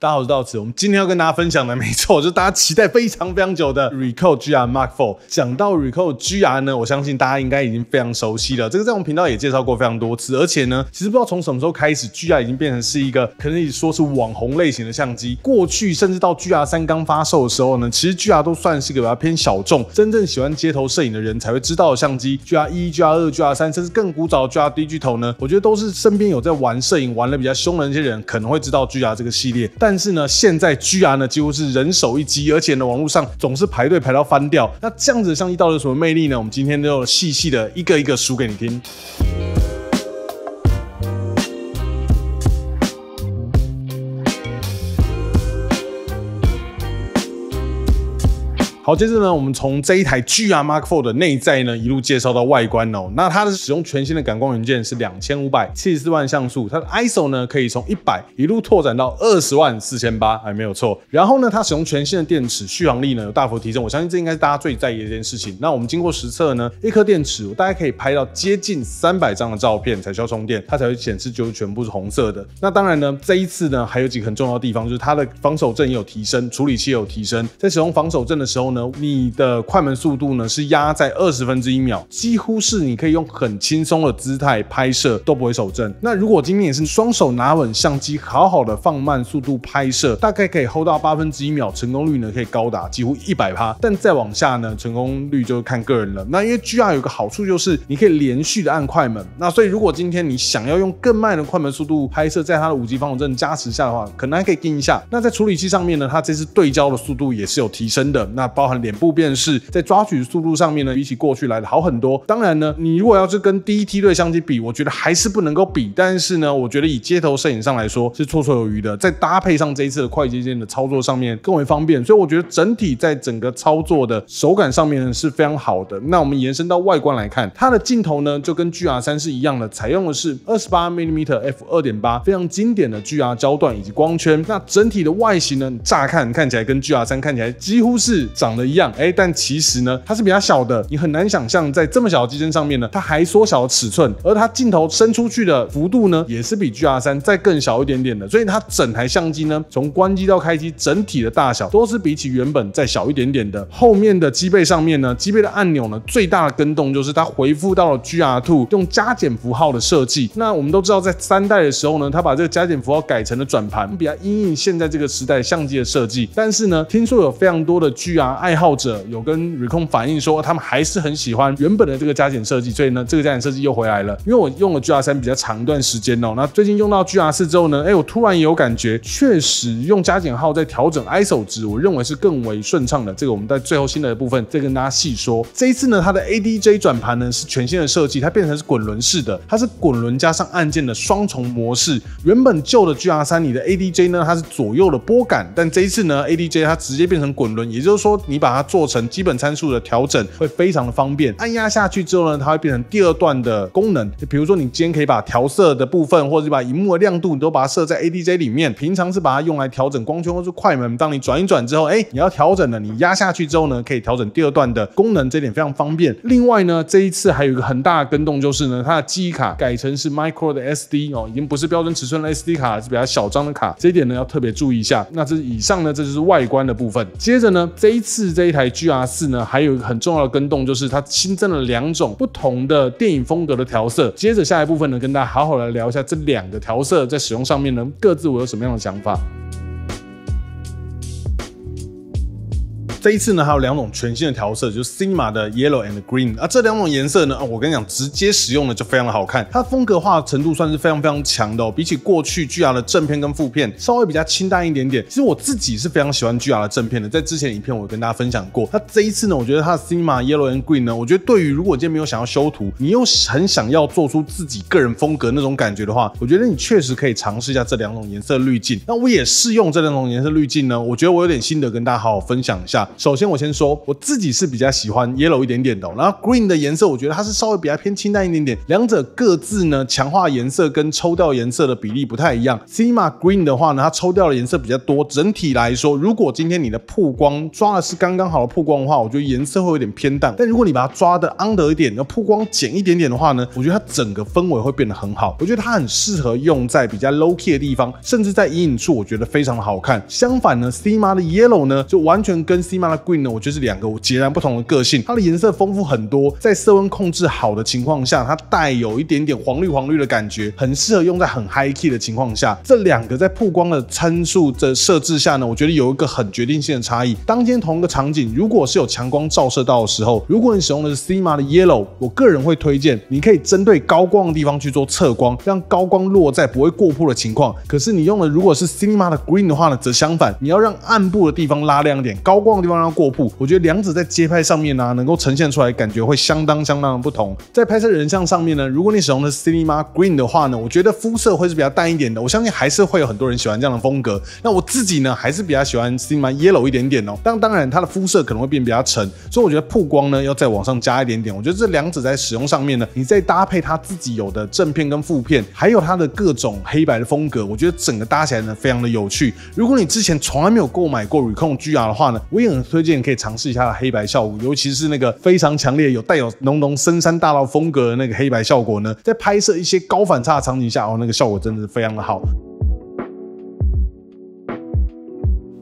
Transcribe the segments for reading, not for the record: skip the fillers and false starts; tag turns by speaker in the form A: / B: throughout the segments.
A: 大家好，我是道此。我们今天要跟大家分享的，没错，就是大家期待非常久的 Recoil GR Mark IV。讲到 Recoil GR 呢，我相信大家应该已经非常熟悉了。这个在我们频道也介绍过非常多次，而且呢，其实不知道从什么时候开始 ，GR 已经变成是一个可以说是网红类型的相机。过去甚至到 GR3刚发售的时候呢，其实 GR 都算是一个比较偏小众，真正喜欢街头摄影的人才会知道的相机。GR1、GR2、GR3，甚至更古早的 GR Digital 呢，我觉得都是身边有在玩摄影玩的比较凶的那些人可能会知道 GR 这个系列。但是呢，现在 GR 呢几乎是人手一机，而且呢网络上总是排队排到翻掉。那这样子的相机到底有什么魅力呢？我们今天就细细的一个一个数给你听。好，接着呢，我们从这一台 GR Mark IV 的内在呢一路介绍到外观哦。那它的使用全新的感光元件是2574万像素，它的 ISO 呢可以从100一路拓展到204800，还没有错。然后呢，它使用全新的电池，续航力呢有大幅提升，我相信这应该是大家最在意的一件事情。那我们经过实测呢，一颗电池我大概可以拍到接近300张的照片才需要充电，它才会显示就是全部是红色的。那当然呢，这一次呢还有几个很重要的地方，就是它的防手震也有提升，处理器也有提升。在使用防手震的时候呢，你的快门速度呢是压在1/20秒，几乎是你可以用很轻松的姿态拍摄都不会手震。那如果今天也是双手拿稳相机，好好的放慢速度拍摄，大概可以 hold 到1/8秒，成功率呢可以高达几乎100%。但再往下呢，成功率就看个人了。那因为 GR 有个好处就是你可以连续的按快门，那所以如果今天你想要用更慢的快门速度拍摄，在它的5级防手震加持下的话，可能还可以跟一下。那在处理器上面呢，它这次对焦的速度也是有提升的，那包含脸部辨识，在抓取速度上面呢，比起过去来的好很多。当然呢，你如果要是跟第一梯队相机比，我觉得还是不能够比。但是呢，我觉得以街头摄影上来说是绰绰有余的。再搭配上这一次的快捷键的操作上面更为方便，所以我觉得整体在整个操作的手感上面呢是非常好的。那我们延伸到外观来看，它的镜头呢就跟 GR3 是一样的，采用的是28mm f2.8 非常经典的 GR 焦段以及光圈。那整体的外形呢，乍看起来跟 GR3 看起来几乎是长得一样，但其实呢，它是比较小的，你很难想象在这么小的机身上面呢，它还缩小了尺寸，而它镜头伸出去的幅度呢，也是比 GR3 再更小一点点的，所以它整台相机呢，从关机到开机，整体的大小都是比起原本再小一点点的。后面的机背上面呢，机背的按钮呢，最大的更动就是它回复到了 GR2 用加减符号的设计。那我们都知道，在3代的时候呢，它把这个加减符号改成了转盘，比较因应现在这个时代相机的设计。但是呢，听说有非常多的 GR 爱好者有跟 Recoil 反映说，他们还是很喜欢原本的这个加减设计，所以呢，这个加减设计又回来了。因为我用了 GR3 比较长一段时间哦，那最近用到 GR4 之后呢，我突然也有感觉，确实用加减号在调整 ISO 值，我认为是更为顺畅的。这个我们在最后新的部分再跟大家细说。这一次呢，它的 ADJ 转盘呢是全新的设计，它变成是滚轮式的，它是滚轮加上按键的双重模式。原本旧的 GR3 你的 ADJ 呢，它是左右的拨杆，但这一次呢 ，ADJ 它直接变成滚轮，也就是说你把它做成基本参数的调整会非常的方便。按压下去之后呢，它会变成第2段的功能。就比如说你今天可以把调色的部分，或者是把萤幕的亮度，你都把它设在 ADJ 里面。平常是把它用来调整光圈或是快门。当你转一转之后，你要调整了，你压下去之后呢，可以调整第2段的功能，这点非常方便。另外呢，这一次还有一个很大的更动，就是呢，它的记忆卡改成是 micro 的 SD 哦，已经不是标准尺寸的 SD 卡，是比较小张的卡。这一点呢要特别注意一下。那这以上呢，这就是外观的部分。接着呢，这一次这一台 GR4 呢，还有一个很重要的更动，就是它新增了2种不同的电影风格的调色。接着下一部分呢，跟大家好好来聊一下这2个调色在使用上面呢，各自我有什么样的想法。这一次呢，还有2种全新的调色，就是 Cinema 的 Yellow and Green。这2种颜色呢，我跟你讲，直接使用的就非常的好看。它风格化的程度算是非常强的哦。比起过去 GR 的正片跟负片，稍微比较清淡一点点。其实我自己是非常喜欢 GR 的正片的，在之前的影片我有跟大家分享过。那这一次呢，我觉得它的 Cinema Yellow and Green 呢，我觉得对于如果今天没有想要修图，你又很想要做出自己个人风格那种感觉的话，我觉得你确实可以尝试一下这2种颜色滤镜。那我也试用这2种颜色滤镜呢，我觉得我有点心得跟大家好好分享一下。首先我先说，我自己是比较喜欢 yellow 一点点的，然后 green 的颜色我觉得它是稍微比较偏清淡一点点，两者各自呢强化颜色跟抽掉颜色的比例不太一样。Cinema Green 的话呢，它抽掉的颜色比较多，整体来说，如果今天你的曝光抓的是刚刚好的曝光的话，我觉得颜色会有点偏淡。但如果你把它抓的 under 一点，然后曝光减一点点的话呢，我觉得它整个氛围会变得很好。我觉得它很适合用在比较 low key 的地方，甚至在阴影处，我觉得非常的好看。相反呢 ，Cinema 的 Yellow 呢，就完全跟 Cinema 的 Green 呢，我觉得是两个截然不同的个性。它的颜色丰富很多，在色温控制好的情况下，它带有一点点黄绿的感觉，很适合用在很 high key 的情况下。这两个在曝光的参数的设置下呢，我觉得有一个很决定性的差异。当今天同一个场景，如果是有强光照射到的时候，如果你使用的是 Cinema 的 Yellow， 我个人会推荐你可以针对高光的地方去做侧光，让高光落在不会过曝的情况。可是你用的如果是 Cinema 的 Green 的话呢，则相反，你要让暗部的地方拉亮一点，高光的地方让它过曝。我觉得两者在街拍上面呢，能够呈现出来感觉会相当的不同。在拍摄人像上面呢，如果你使用的是 Cinema Green 的话呢，我觉得肤色会是比较淡一点的。我相信还是会有很多人喜欢这样的风格。那我自己呢，还是比较喜欢 Cinema Yellow 一点点哦。当然，它的肤色可能会变比较沉，所以我觉得曝光呢要再往上加一点点。我觉得这两者在使用上面呢，你再搭配它自己有的正片跟负片，还有它的各种黑白的风格，我觉得整个搭起来呢非常的有趣。如果你之前从来没有购买过 Recon GR 的话呢，我也很推荐你可以尝试一下它的黑白效果，尤其是那个非常强烈带有浓深山大道风格的那个黑白效果呢，在拍摄一些高反差的场景下，那个效果真的是非常的好。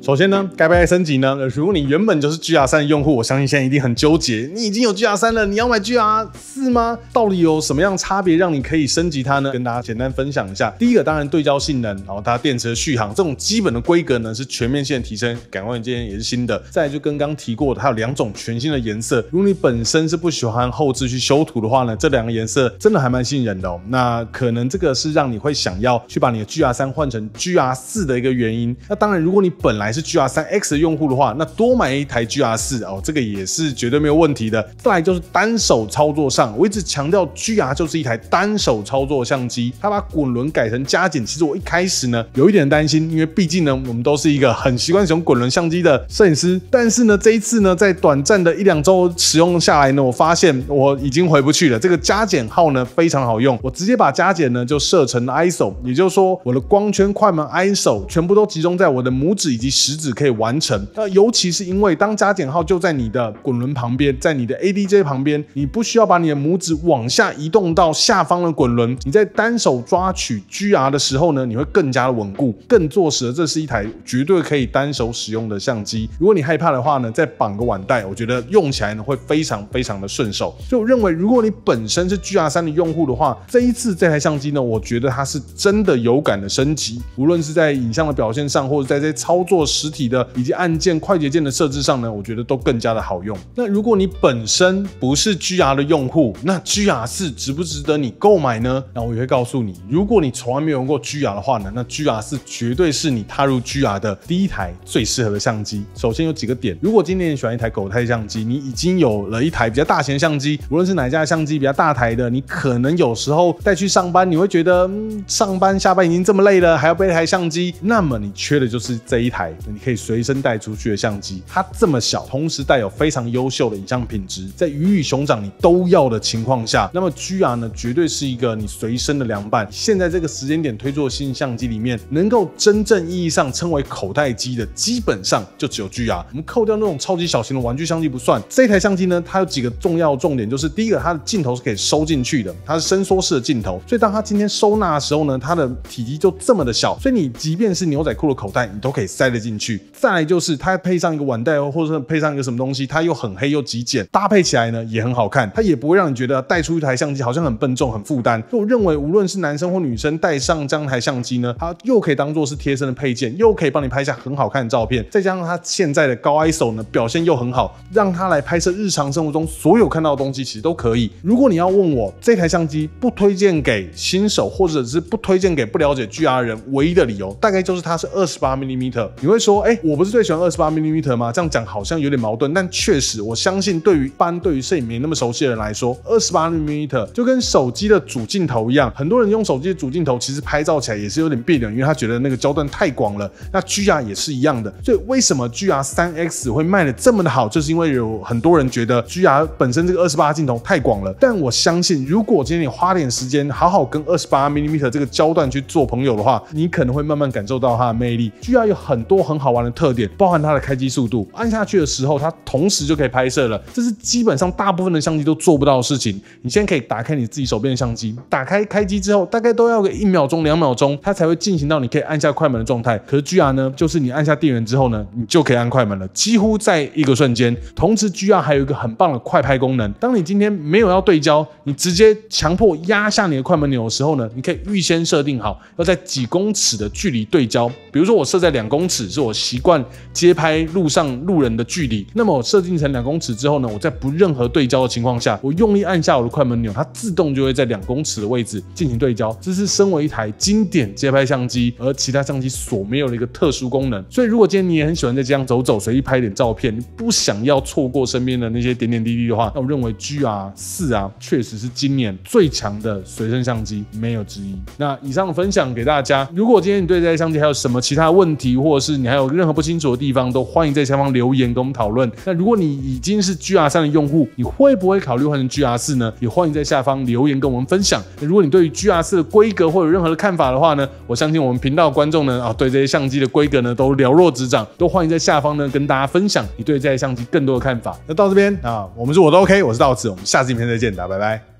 A: 首先呢，该不该升级呢？如果你原本就是 GR3 的用户，我相信现在一定很纠结。你已经有 GR3 了，你要买 GR4 吗？到底有什么样差别让你可以升级它呢？跟大家简单分享一下。第一个当然对焦性能，然后它电池的续航这种基本的规格呢是全面性的提升，感光元件也是新的。再来就跟刚提过的，它有两种全新的颜色。如果你本身是不喜欢后置去修图的话呢，这两个颜色真的还蛮吸引人的哦。那可能这个是让你会想要去把你的 GR3 换成 GR4 的一个原因。那当然，如果你本来是 GR3X 的用户的话，那多买一台 GR4 哦，这个也是绝对没有问题的。再来就是单手操作上，我一直强调 GR 就是一台单手操作相机，它把滚轮改成加减，其实我一开始呢有一点担心，因为毕竟呢我们都是一个很习惯使用滚轮相机的摄影师，但是呢这一次呢在短暂的1-2周使用下来呢，我发现我已经回不去了。这个加减号呢非常好用，我直接把加减呢就设成 ISO， 也就是说我的光圈、快门、ISO 全部都集中在我的拇指以及食指可以完成。那尤其是因为当加减号就在你的滚轮旁边，在你的 ADJ 旁边，你不需要把你的拇指往下移动到下方的滚轮，你在单手抓取 GR 的时候呢，你会更加的稳固，更坐实了这是一台绝对可以单手使用的相机。如果你害怕的话呢，再绑个腕带，我觉得用起来呢会非常的顺手。所以我认为，如果你本身是 GR3 的用户的话，这一次这台相机呢，我觉得它是真的有感的升级，无论是在影像的表现上，或者在这些操作实体的以及按键、快捷键的设置上呢，我觉得都更加的好用。那如果你本身不是 GR 的用户，那 GR4 值不值得你购买呢？那我也会告诉你，如果你从来没有用过 GR 的话呢，那 GR4 绝对是你踏入 GR 的第一台最适合的相机。首先有几个点，如果今天你喜欢一台狗态相机，你已经有了一台比较大型的相机，无论是哪一家的相机比较大台的，你可能有时候带去上班，你会觉得上班下班已经这么累了，还要背一台相机，那么你缺的就是这一台你可以随身带出去的相机。它这么小，同时带有非常优秀的影像品质，在鱼与熊掌你都要的情况下，那么 GR 呢绝对是一个你随身的良伴。现在这个时间点推出的新相机里面，能够真正意义上称为口袋机的，基本上就只有 GR。我们扣掉那种超级小型的玩具相机不算，这台相机呢，它有几个重要重点，就是第一个，它的镜头是可以收进去的，它是伸缩式的镜头，所以当它今天收纳的时候呢，它的体积就这么的小，所以你即便是牛仔裤的口袋，你都可以塞得进去。再来就是它配上一个腕带，或者配上一个什么东西，它又很黑又极简，搭配起来呢也很好看，它也不会让你觉得带出一台相机好像很笨重、很负担。所以我认为，无论是男生或女生带上这样一台相机呢，它又可以当做是贴身的配件，又可以帮你拍下很好看的照片，再加上它现在的高 ISO 呢表现又很好，让它来拍摄日常生活中所有看到的东西其实都可以。如果你要问我这台相机不推荐给新手，或者是不推荐给不了解 GR 人，唯一的理由大概就是它是28mm，你会说，我不是最喜欢28mm 吗？这样讲好像有点矛盾，但确实，我相信对于摄影没那么熟悉的人来说，28mm 就跟手机的主镜头一样，很多人用手机的主镜头，其实拍照起来也是有点别扭，因为他觉得那个焦段太广了。那 GR 也是一样的，所以为什么 GR3X 会卖的这么的好，就是因为有很多人觉得 GR 本身这个28镜头太广了。但我相信，如果今天你花点时间，好好跟28mm 这个焦段去做朋友的话，你可能会慢慢感受到它的魅力。GR 有很多很好玩的特点，包含它的开机速度，按下去的时候，它同时就可以拍摄了，这是基本上大部分的相机都做不到的事情。你现在可以打开你自己手边的相机，打开开机之后，大概都要个1秒钟、2秒钟，它才会进行到你可以按下快门的状态。可是 GR 呢，就是你按下电源之后呢，你就可以按快门了，几乎在一个瞬间。同时 GR 还有一个很棒的快拍功能，当你今天没有要对焦，你直接强迫压下你的快门钮的时候呢，你可以预先设定好要在几公尺的距离对焦。比如说我设在2公尺，是我习惯街拍路上路人的距离，那么我设定成2公尺之后呢，我在不任何对焦的情况下，我用力按下我的快门钮，它自动就会在2公尺的位置进行对焦。这是身为一台经典街拍相机而其他相机所没有的一个特殊功能。所以如果今天你也很喜欢在街上走走，随意拍一点照片，你不想要错过身边的那些点点滴滴的话，那我认为 GR4 确实是今年最强的随身相机，没有之一。那以上分享给大家，如果今天你对这台相机还有什么其他问题，或者是你还有任何不清楚的地方，都欢迎在下方留言跟我们讨论。那如果你已经是 GR3 的用户，你会不会考虑换成 GR4 呢？也欢迎在下方留言跟我们分享。如果你对于 GR4 的规格或有任何的看法的话呢，我相信我们频道观众呢对这些相机的规格呢都了若指掌，都欢迎在下方呢跟大家分享你对这台相机更多的看法。那到这边我们是我都 OK， 我是道子，我们下次影片再见，大家拜拜。